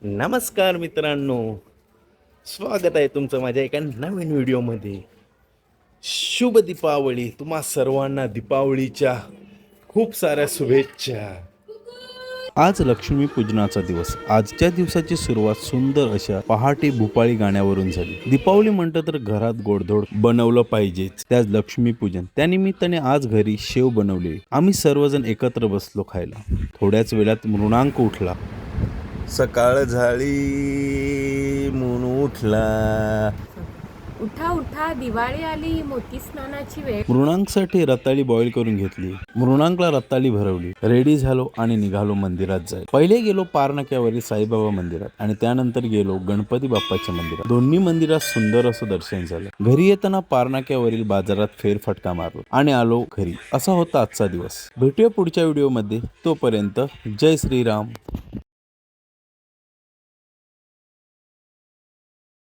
नमस्कार मित्रांनो, स्वागत आहे तुमचं माझ्या एका नवीन व्हिडिओमध्ये. शुभ दीपावली. तुम्हा सर्वांना दीपावलीच्या खूप साऱ्या शुभेच्छा. आज लक्ष्मीपूजनाचा दिवस. आजच्या दिवसाची सुरुवात सुंदर अशा पहाटे भूपाळी गाण्यावरून झाली. दीपावली म्हणतं तर घरात गोडधोड बनवलं पाहिजेच, त्याच लक्ष्मीपूजन. त्यानिमित्ताने आज घरी शेव बनवले. आम्ही सर्वजण एकत्र बसलो खायला. थोड्याच वेळात मृणांक उठला. सकाळ झाली म्हणून उठला. उठा उठा, दिवाळी आली, मोती स्नानाची वेळ. मृणांकसाठी रताळी बॉईल करून घेतली. मृणांकला रताळी भरवली. रेडी झालो आणि निघालो मंदिरात जाय. पहिले गेलो पारनाक्यावरील साईबाबा मंदिरात आणि त्यानंतर गेलो गणपती बाप्पाच्या मंदिरात. दोन्ही मंदिरात सुंदर असं दर्शन झालं. घरी येताना पारनाक्यावरील बाजारात फेरफटका मारलो आणि आलो घरी. असा होता आजचा दिवस. भेटूया पुढच्या व्हिडिओमध्ये. तोपर्यंत जय श्रीराम.